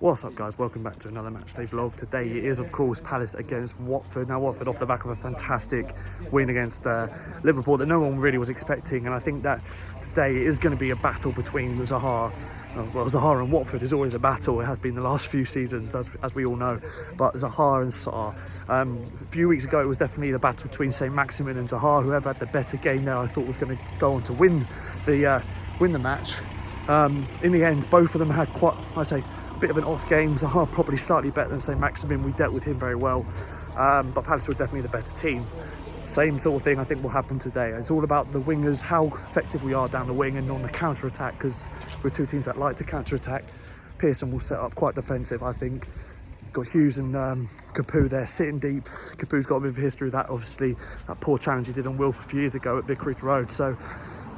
What's up, guys? Welcome back to another matchday vlog. Today it is, of course, Palace against Watford. Now, Watford off the back of a fantastic win against Liverpool that no one really was expecting, and I think that today is going to be a battle between Zaha. Well, Zaha and Watford is always a battle. It has been the last few seasons, as we all know. But Zaha and Sarr. A few weeks ago, it was definitely the battle between St. Maximin and Zaha. Whoever had the better game there, I thought was going to go on to win the match. In the end, both of them had quite, I'd say, a bit of an off game. Zaha probably slightly better than St. Maximin. We dealt with him very well. But Palace were definitely the better team. Same sort of thing I think will happen today. It's all about the wingers, how effective we are down the wing and on the counter-attack, because we're two teams that like to counter-attack. Pearson will set up quite defensive, I think. Got Hughes and Capoue there sitting deep. Capoue's got a bit of history with that, obviously. That poor challenge he did on Wilf a few years ago at Vicarage Road. So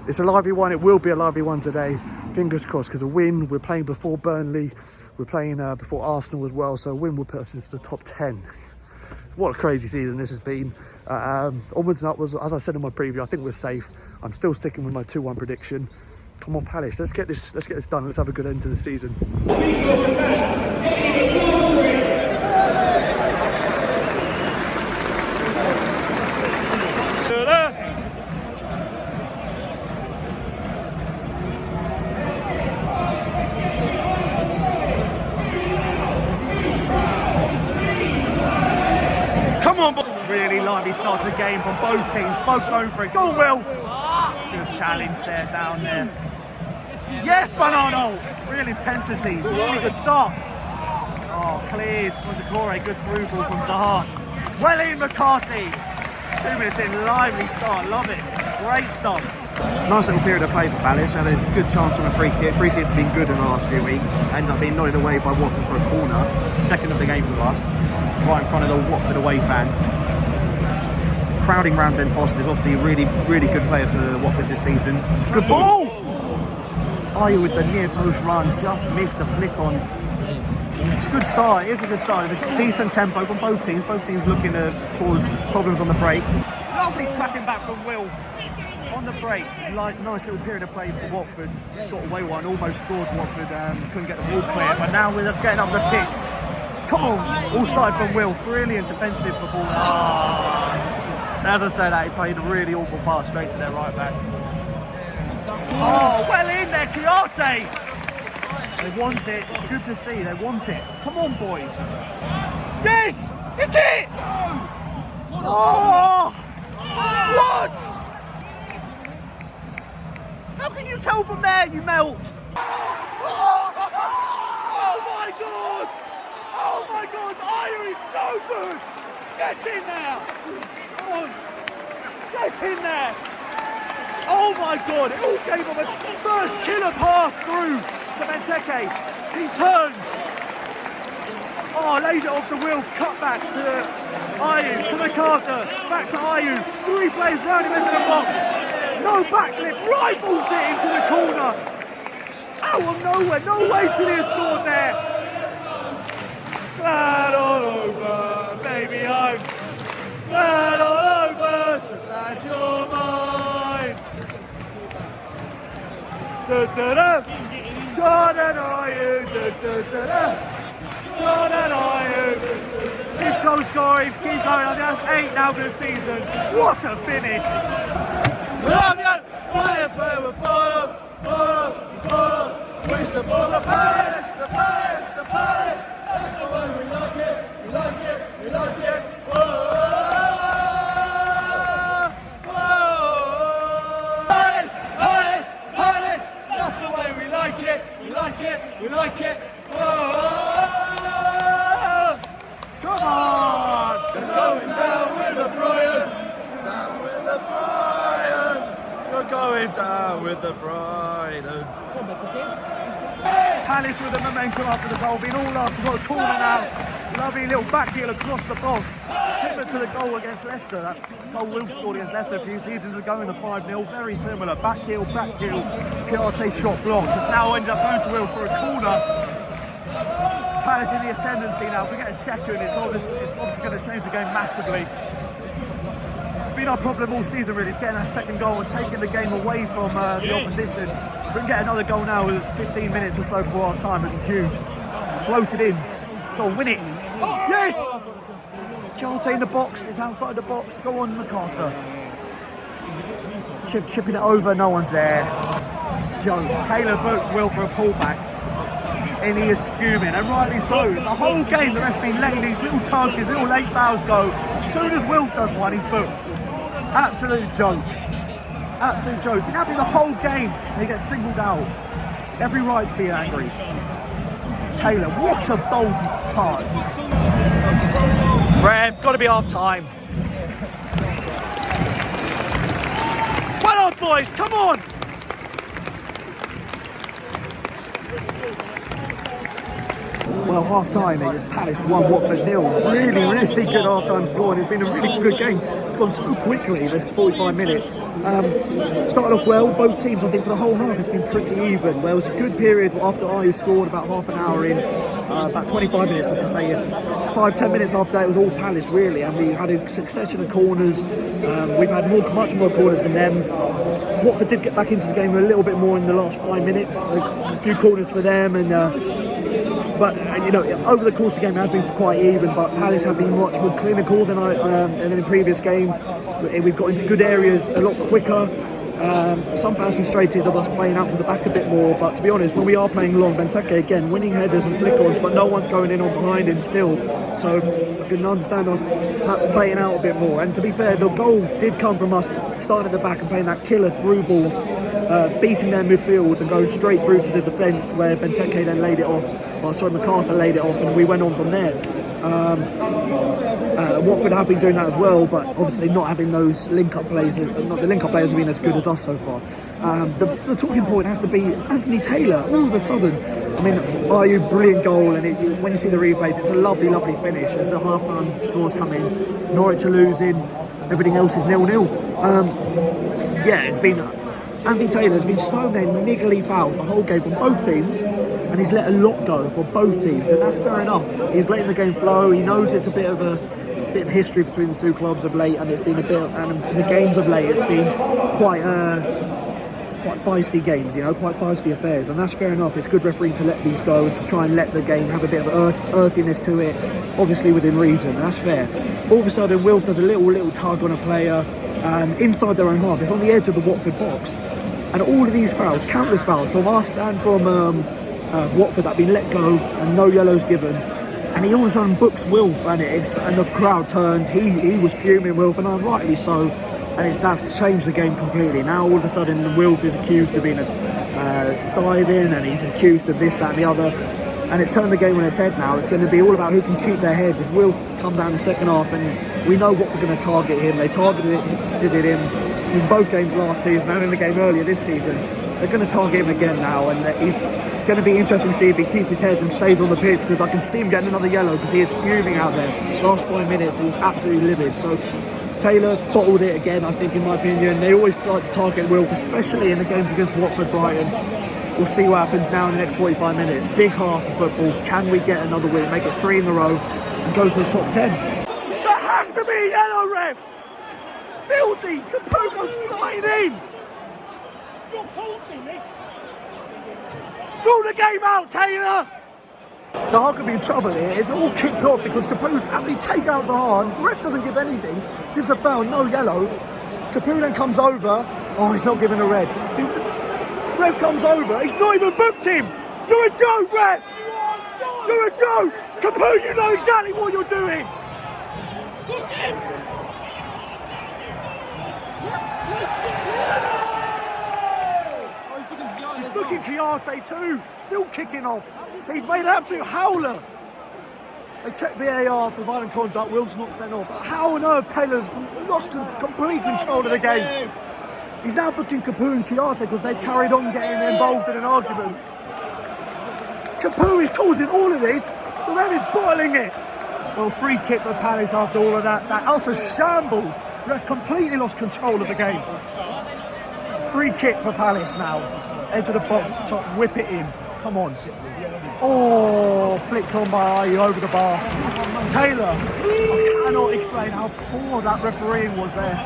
it's a lively one. It will be a lively one today. Fingers crossed, because a win, we're playing before Burnley. We're playing before Arsenal as well. So a win will put us into the top 10. What a crazy season this has been. Onwards and upwards, as I said in my preview, I think we're safe. I'm still sticking with my 2-1 prediction. Come on, Palace, let's get this done. Let's have a good end to the season. Really lively start to the game from both teams, both going for it. Go on, Will! Good challenge there, down there. Yes, Bonano! Real intensity, really good start. Oh, cleared. Montecore, good through ball from Zaha. Well in, McCarthy. 2 minutes in, lively start, love it. Great start. Nice little period of play for Palace. Had a good chance from a free kick. Free kicks have been good in the last few weeks. Ended up being nodded away by Watford for a corner. Second of the game for us. Right in front of the Watford away fans. Crowding round Ben Foster is obviously a really good player for Watford this season. Good ball! AYEW with the near post run, just missed a flick on. It's a good start, it is a good start. It's a decent tempo from both teams looking to cause problems on the break. Lovely tracking back from Will on the break. Nice little period of play for Watford. Got away one, almost scored Watford, couldn't get the ball clear, but now we're getting up the pitch. Come on, all started from Will, brilliant defensive performance. As I said, he played a really awful pass straight to their right back. Oh, well in there, Chiarte! They want it, it's good to see, they want it. Come on, boys. Yes, it's it! Oh, what? How can you tell from there, you melt? Oh my God! Oh my God, AYEW is so good! Get in there! Get in there! Oh my God! It all gave him a first killer pass through to Benteke. He turns. Oh, lays it off the wheel. Cut back to AYEW, to McArthur, back to AYEW. 3 players round him into the box. No backlip. Rifles it into the corner. Out of nowhere. No way should he have scored there. Glad all over, baby. I'm glad all over, so glad you're mine. Da-da-da. Jordan AYEW, da-da-da-da. Jordan AYEW. His goal scoring, keep going on. That's 8 now for the season. What a finish. Love you. Play, play, we follow. Switch the ball, the Palace. That's the way we like it. We like it. Whoa. We like it. Whoa. Come on. You're going down with the Brian. You're going down with the Brian. Palace with the momentum after the goal. Been all lost. We've got a corner now. Lovely little back heel across the box. Similar to the goal against Leicester. That goal Will scored against Leicester a few seasons ago in the 5-0. Very similar. Back heel. Chiarte shot blocked. It's now ended up going to Will for a corner. Palace in the ascendancy now. If we get a second, it's obviously going to change the game massively. It's been our problem all season, really. It's getting that second goal and taking the game away from the opposition. If we can get another goal now with 15 minutes or so before our time, it's huge. floated in. Go on, win it. Yes! Chiarte in the box, it's outside the box. Go on, MacArthur. Chipping it over, no one's there. Joe, Taylor books Will for a pullback. And he is fuming, and rightly so. The whole game, the ref's been letting these little tugs, these little late fouls go. As soon as Will does one, he's booked. Absolute joke. Absolute joke. Been happy the whole game, and he gets singled out. Every right to be angry. Taylor, what a bold time. Rev, got to be half time. Well on, boys, come on. Well, half time, it is Palace 1, Watford 0. Really good half time score, and it's been a really good game. It's gone so quickly, this 45 minutes. Started off well, both teams, I think, for the whole half has been pretty even. Well, it was a good period after AYEW scored, about half an hour in, about 25 minutes, I should say. 5-10 minutes after that, it was all Palace, really, and we had a succession of corners. We've had much more corners than them. Watford did get back into the game a little bit more in the last 5 minutes. A few corners for them, and but you know, over the course of the game it has been quite even, but Palace have been much more clinical than in previous games. We've got into good areas a lot quicker. Some fans frustrated of us playing out from the back a bit more, but to be honest, when we are playing long, Benteke again winning headers and flick-ons, but no one's going in on behind him still, so I can understand us perhaps playing out a bit more. And to be fair, the goal did come from us starting at the back and playing that killer through ball, beating their midfield and going straight through to the defence, where Benteke then laid it off, MacArthur laid it off, and we went on from there. Watford have been doing that as well, but obviously not having those link-up players. Not the link-up players have been as good as us so far. The talking point has to be Anthony Taylor. All of a sudden, I mean, AYEW brilliant goal, and when you see the replays, it's a lovely finish as the half-time scores come in. Norwich are losing, everything else is 0-0. Yeah, it's been. Anthony Taylor's been so many niggly fouls the whole game from both teams, and he's let a lot go for both teams, and that's fair enough. He's letting the game flow. He knows it's a bit of history between the two clubs of late, and it's been and the games of late, it's been quite feisty games, you know, quite feisty affairs, and that's fair enough. It's good refereeing to let these go and to try and let the game have a bit of earthiness to it, obviously within reason. That's fair. All of a sudden, Wilf does a little tug on a player inside their own half. It's on the edge of the Watford box. And all of these fouls, countless fouls from us and from Watford that have been let go and no yellows given. And he all of a sudden books Wilf, and the crowd turned. He was fuming, Wilf, and rightly so. And that's changed the game completely. Now all of a sudden Wilf is accused of being diving, and he's accused of this, that, and the other. And it's turned the game on its head now. It's going to be all about who can keep their heads. If Wilf comes out in the second half, and we know what we're going to target him. They targeted him in both games last season and in the game earlier this season. They're going to target him again now, and he's going to be interesting to see if he keeps his head and stays on the pitch, because I can see him getting another yellow, because he is fuming out there. Last 5 minutes, he was absolutely livid. So Taylor bottled it again, I think, in my opinion. They always like to target Wilf, especially in the games against Watford, Brighton. We'll see what happens now in the next 45 minutes. Big half of football. Can we get another win, make it 3 in a row, and go to the top 10? There has to be a yellow, ref! Filthy! Capoe goes flying in! You're coaching this! Sort the game out, Taylor! So I could be in trouble here. It's all kicked off because Capoe's happily take out the hand. The ref doesn't give anything. Gives a foul, no yellow. Capoe then comes over. Oh, he's not giving a red. The ref comes over. He's not even booked him. You're a joke, ref! You're a joke! Capoe, you know exactly what you're doing! Look him! He's booking Chiarte too, still kicking off. He's made an absolute howler. They checked VAR for violent conduct, Will's not sent off. But how on earth Taylor's lost complete control of the game? He's now booking Capoe and Chiarte because they've carried on getting involved in an argument. Capoe is causing all of this, the ref is bottling it. Well, free kick for Palace after all of that utter shambles. Ref completely lost control of the game. Free kick for Palace now. Edge of the box, whip it in. Come on. Oh, flicked on by AYEW over the bar. Taylor, I cannot explain how poor that refereeing was there.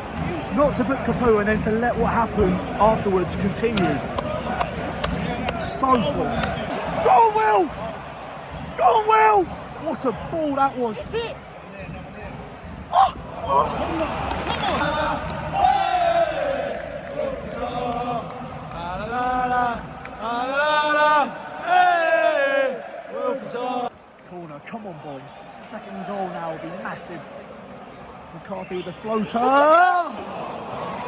Not to book Capoe and then to let what happened afterwards continue. So poor. Go on, Will! Go on, Will! What a ball that was. That's it. Oh, corner, come on, boys. Second goal now will be massive. McCarthy with the floater.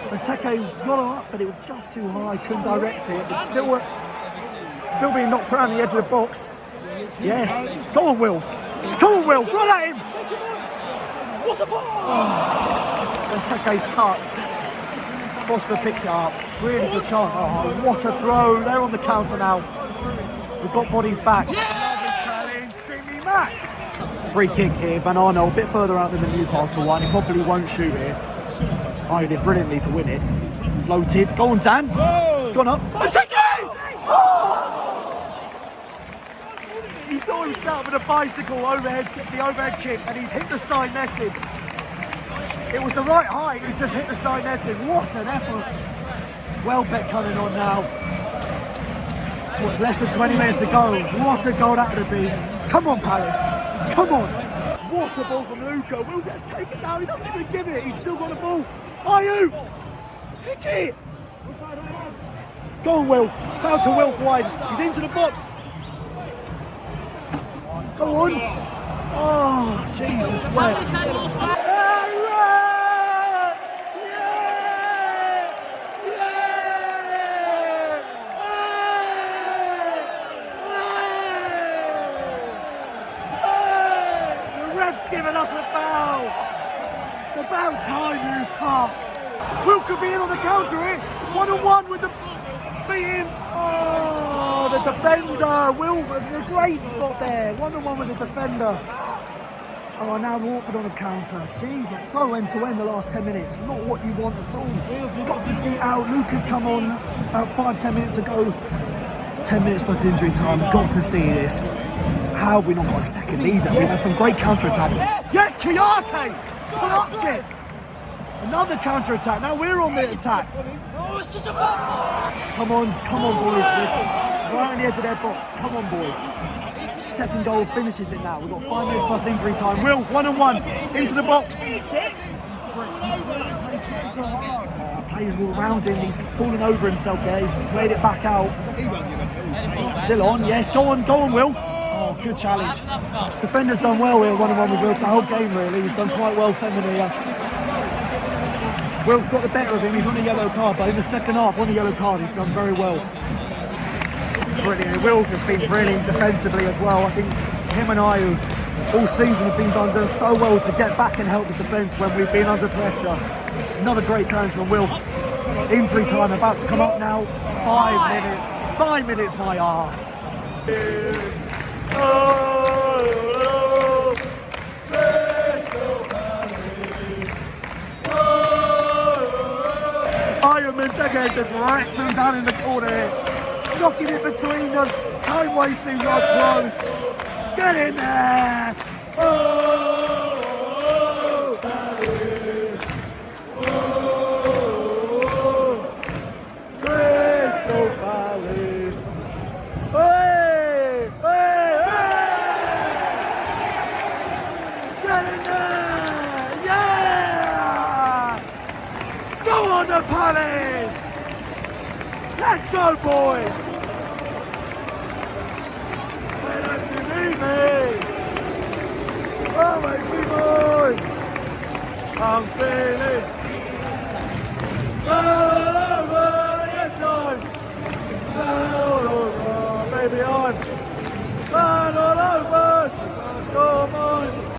Benteke got him up, but it was just too high. Couldn't direct it. It's still being knocked around the edge of the box. Yes. Go on, Will. Come on, Will. Run at him. What a ball! Benteke's touch. Foster picks it up. Really good chance. Oh, what a throw. They're on the counter now. We've got bodies back. Challenge, Jimmy Mack. Free kick here. Van Arno a bit further out than the Newcastle one. He probably won't shoot here. Oh, did brilliantly to win it. Floated. Go on, Dan. It's gone up. Benteke! He saw him set up with a bicycle the overhead kick, and he's hit the side netting. It was the right height, he just hit the side netting. What an effort. Welbeck coming on now. So it's less than 20 minutes to go. What a goal that would have been. Come on, Palace. Come on. What a ball from Luca. Will gets taken down. He doesn't even give it. He's still got the ball. AYEW! Hit it! Go on, Wilf. It's out to Wilf wide. He's into the box. Go on. Oh, Jesus. Giving us a foul. It's about time, you top. Wilf could be in on the counter here. 1-on-1 with the beating. Oh, the defender. Wilf is in a great spot there. 1-on-1 with the defender. Oh, now Watford on the counter. Jeez, it's so end-to-end the last 10 minutes. Not what you want at all. Got to see how Luca's come on about 5-10 minutes ago. 10 minutes plus injury time. Got to see this. How have we not got a second either? We've had some great counter-attacks. Yes, Kiyate! Blocked it! Another counter-attack. Now we're on the attack. Come on, boys. We're right on the edge of their box. Come on, boys. Second goal finishes it now. We've got 5 minutes plus injury time. Will, 1-on-1. Into the box. Players all around him. He's falling over himself there. He's played it back out. Still on. Yes, go on, Will. Oh, good challenge. Defender's done well here, 1-on-1 with Will. The whole game, really. He's done quite well fending here. Will's got the better of him. He's on a yellow card, but in the second half, on a yellow card, he's done very well. Brilliant. Will has been brilliant defensively as well. I think him and AYEW all season have been done so well to get back and help the defence when we've been under pressure. Another great challenge from Will. Injury time about to come up now. 5 minutes. 5 minutes, my arse. AYEW and Benteke just racked them down in the corner here. Knocking it between them. Time wasting like pros. Get in there! Crystal Palace! Hey! Get in there! Yeah! Go on the Palace! Let's go, boys! Why don't you leave me? Oh, my boy! I'm feeling. Yes, I'm. Baby, I'm. All over, so don't mind.